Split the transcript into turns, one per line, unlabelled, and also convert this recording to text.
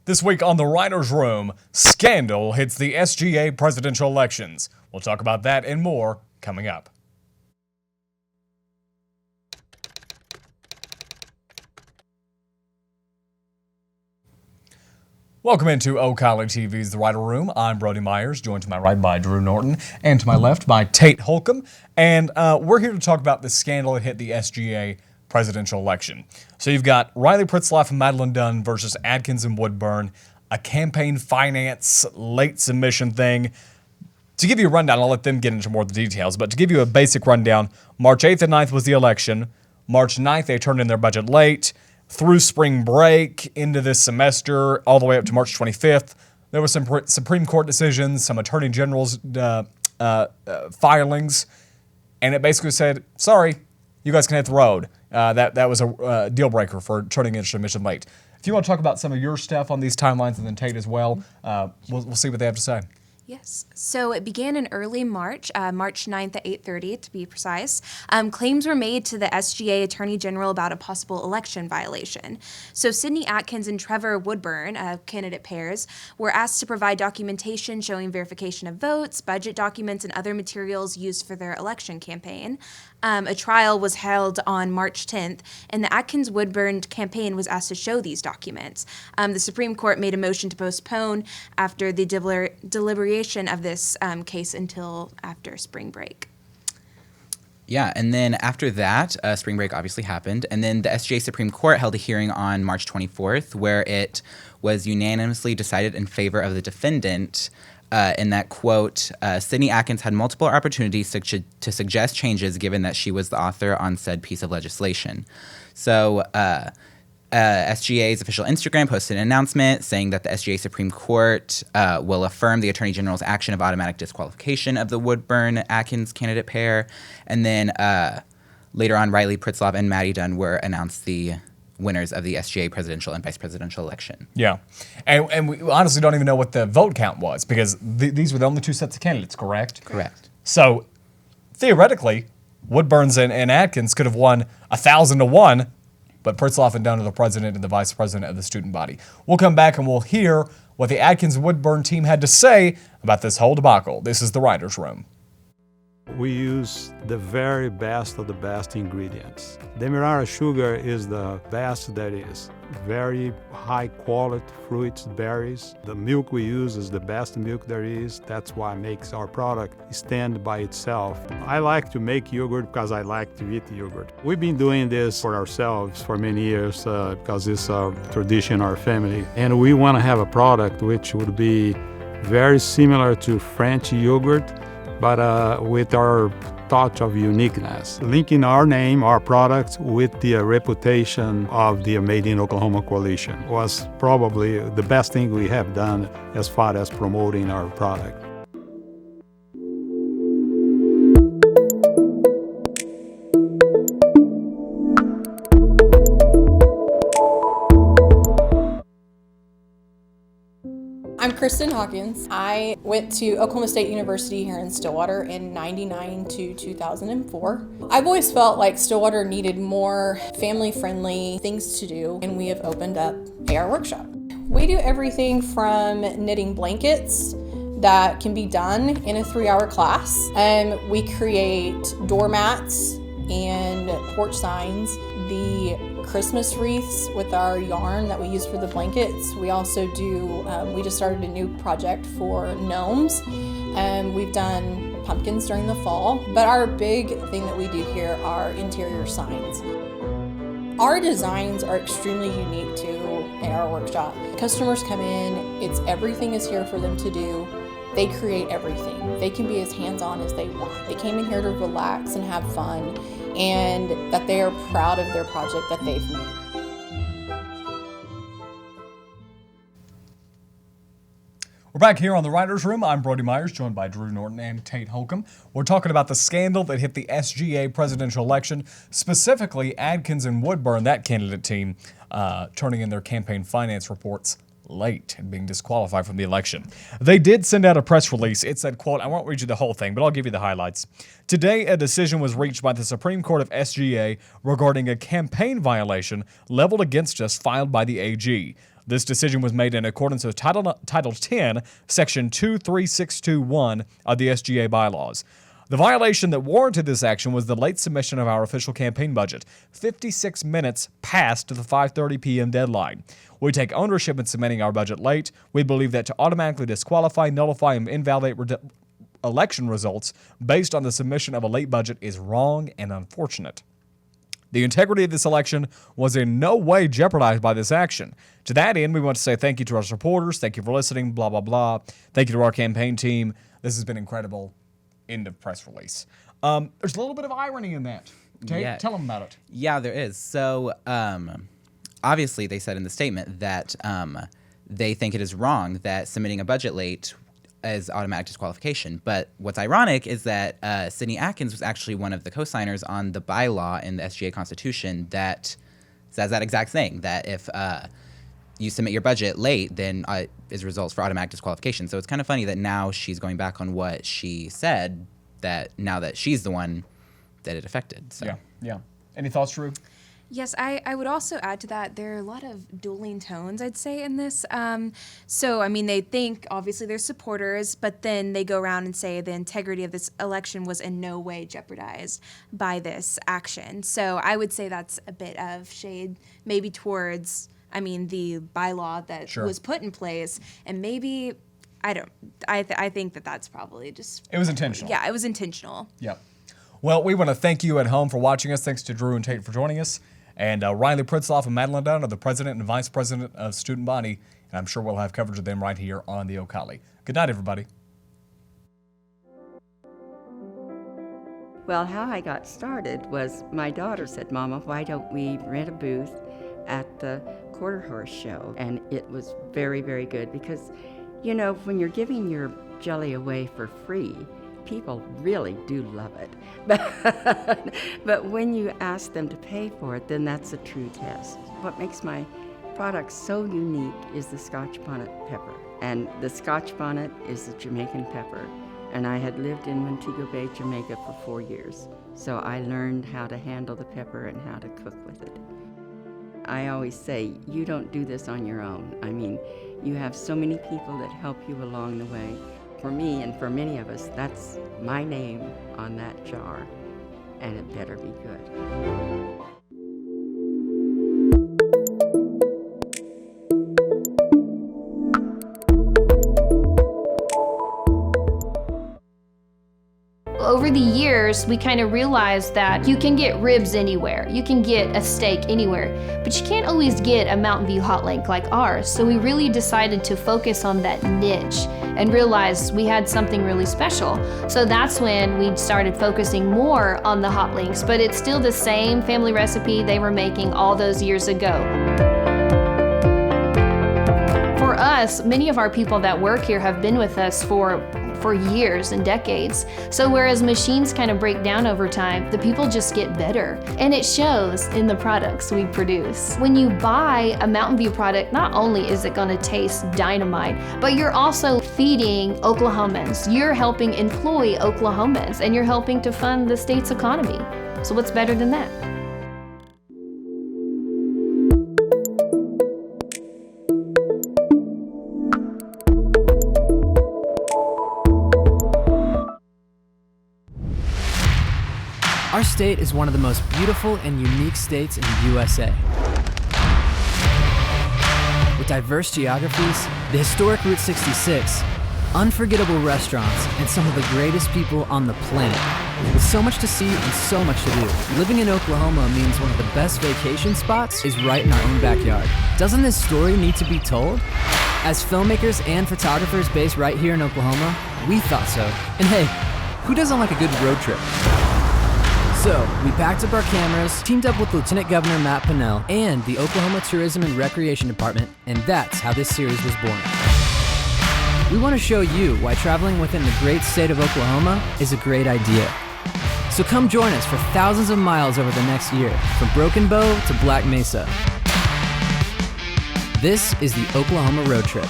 This week on the Writer's Room, scandal hits the SGA presidential elections. We'll talk about that and more coming up. Welcome into O'Collie TV's The Writer Room. I'm Brody Myers, joined to my right by Drew Norton, and to my left by Tate Holcomb. And we're here to talk about the scandal that hit the SGA presidential election. So you've got Riley Pritzlaff and Madeline Dunn versus Adkins and Woodburn, a campaign finance late submission thing. To give you a rundown, I'll let them get into more of the details, but to give you a basic rundown, March 8th and 9th was the election. March 9th, they turned in their budget late. Through spring break, into this semester, all the way up to March 25th, there were some Supreme Court decisions, some Attorney General's filings, and it basically said, sorry, you guys can hit the road. That was a deal breaker for turning in submission late. If you want to talk about some of your stuff on these timelines, and then Tate as well, we'll see what they have to say.
Yes. So it began in early March, March 9th at 8:30 to be precise. Claims were made to the SGA Attorney General about a possible election violation. So Sydney Atkins and Trevor Woodburn, candidate pairs, were asked to provide documentation showing verification of votes, budget documents, and other materials used for their election campaign. A trial was held on March 10th, and the Atkins-Woodburn campaign was asked to show these documents. The Supreme Court made a motion to postpone after the deliberation of this case until after spring break.
Yeah, and then after that, spring break obviously happened, and then the SGA Supreme Court held a hearing on March 24th where it was unanimously decided in favor of the defendant in that, quote, Sydney Atkins had multiple opportunities to suggest changes given that she was the author on said piece of legislation. So SGA's official Instagram posted an announcement saying that the SGA Supreme Court will affirm the Attorney General's action of automatic disqualification of the Woodburn-Atkins candidate pair. And then later on, Riley Pritzlaff and Maddie Dunn were announced the winners of the SGA presidential and vice presidential election.
Yeah. And we honestly don't even know what the vote count was because these were the only two sets of candidates, correct?
Correct.
So theoretically, Woodburns and Atkins could have won 1,000 to 1, but Pritzlaff and Dunn are the president and the vice president of the student body. We'll come back and we'll hear what the Atkins-Woodburn team had to say about this whole debacle. This is the Writer's Room.
We use the very best of the best ingredients. Demerara sugar is the best there is. Very high quality fruits, berries. The milk we use is the best milk there is. That's why it makes our product stand by itself. I like to make yogurt because I like to eat yogurt. We've been doing this for ourselves for many years because it's a tradition in our family. And we want to have a product which would be very similar to French yogurt, but with our touch of uniqueness, linking our name, our product, with the reputation of the Made in Oklahoma Coalition was probably the best thing we have done as far as promoting our product.
I'm Kristen Hawkins. I went to Oklahoma State University here in Stillwater in '99 to 2004. I've always felt like Stillwater needed more family-friendly things to do, and we have opened up AR Workshop. We do everything from knitting blankets that can be done in a 3-hour class, and we create doormats and porch signs, the Christmas wreaths with our yarn that we use for the blankets. We also do, we just started a new project for gnomes, and we've done pumpkins during the fall. But our big thing that we do here are interior signs. Our designs are extremely unique to our workshop. Customers come in, everything is here for them to do. They create everything. They can be as hands-on as they want. They came in here to relax and have fun, and that they are proud of their project that they've made.
We're back here on the Writer's Room. I'm Brody Myers, joined by Drew Norton and Tate Holcomb. We're talking about the scandal that hit the SGA presidential election, specifically Adkins and Woodburn, that candidate team, turning in their campaign finance reports late and being disqualified from the election. They did send out a press release. It said, quote, I won't read you the whole thing, but I'll give you the highlights. Today, a decision was reached by the Supreme Court of SGA regarding a campaign violation leveled against us filed by the AG. This decision was made in accordance with Title 10, Section 23621 of the SGA bylaws. The violation that warranted this action was the late submission of our official campaign budget, 56 minutes past the 5:30 p.m. deadline. We take ownership in submitting our budget late. We believe that to automatically disqualify, nullify, and invalidate election results based on the submission of a late budget is wrong and unfortunate. The integrity of this election was in no way jeopardized by this action. To that end, we want to say thank you to our supporters. Thank you for listening, blah, blah, blah. Thank you to our campaign team. This has been incredible. End of press release. There's a little bit of irony in that.
Yeah.
Tell them about it.
Yeah, there is. So, obviously, they said in the statement that they think it is wrong that submitting a budget late is automatic disqualification. But what's ironic is that Sidney Atkins was actually one of the co-signers on the bylaw in the SGA Constitution that says that exact thing, that if you submit your budget late, then it results for automatic disqualification. So it's kind of funny that now she's going back on what she said, that now that she's the one that it affected. So.
Yeah. Any thoughts, Drew?
Yes, I would also add to that, there are a lot of dueling tones, I'd say, in this. So, I mean, they think, obviously, they're supporters, but then they go around and say the integrity of this election was in no way jeopardized by this action. So I would say that's a bit of shade, maybe towards, the bylaw that was put in place, and maybe, I think that that's probably just...
It was intentional.
Yeah, it was intentional.
Yeah. Well, we want to thank you at home for watching us. Thanks to Drew and Tate for joining us. And Riley Pritzloff and Madeline Dunn are the president and vice president of Student Body, and I'm sure we'll have coverage of them right here on the O'Colly. Good night, everybody.
Well, how I got started was my daughter said, Mama, why don't we rent a booth at the Quarter Horse Show? And it was very, very good because, when you're giving your jelly away for free, people really do love it. But when you ask them to pay for it, then that's a true test. What makes my product so unique is the Scotch bonnet pepper. And the Scotch bonnet is the Jamaican pepper. And I had lived in Montego Bay, Jamaica for 4 years. So I learned how to handle the pepper and how to cook with it. I always say, you don't do this on your own. You have so many people that help you along the way. For me and for many of us, that's my name on that jar, and it better be good.
Over the years, we kind of realized that you can get ribs anywhere, you can get a steak anywhere, but you can't always get a Mountain View Hotlink like ours. So we really decided to focus on that niche and realized we had something really special. So that's when we started focusing more on the Hotlinks, but it's still the same family recipe they were making all those years ago. For us, many of our people that work here have been with us for years and decades. So whereas machines kind of break down over time, the people just get better. And it shows in the products we produce. When you buy a Mountain View product, not only is it going to taste dynamite, but you're also feeding Oklahomans. You're helping employ Oklahomans, and you're helping to fund the state's economy. So what's better than that?
Our state is one of the most beautiful and unique states in the USA. With diverse geographies, the historic Route 66, unforgettable restaurants, and some of the greatest people on the planet. With so much to see and so much to do, living in Oklahoma means one of the best vacation spots is right in our own backyard. Doesn't this story need to be told? As filmmakers and photographers based right here in Oklahoma, we thought so. And hey, who doesn't like a good road trip? So, we packed up our cameras, teamed up with Lieutenant Governor Matt Pinnell and the Oklahoma Tourism and Recreation Department, and that's how this series was born. We want to show you why traveling within the great state of Oklahoma is a great idea. So come join us for thousands of miles over the next year, from Broken Bow to Black Mesa. This is the Oklahoma Road Trip,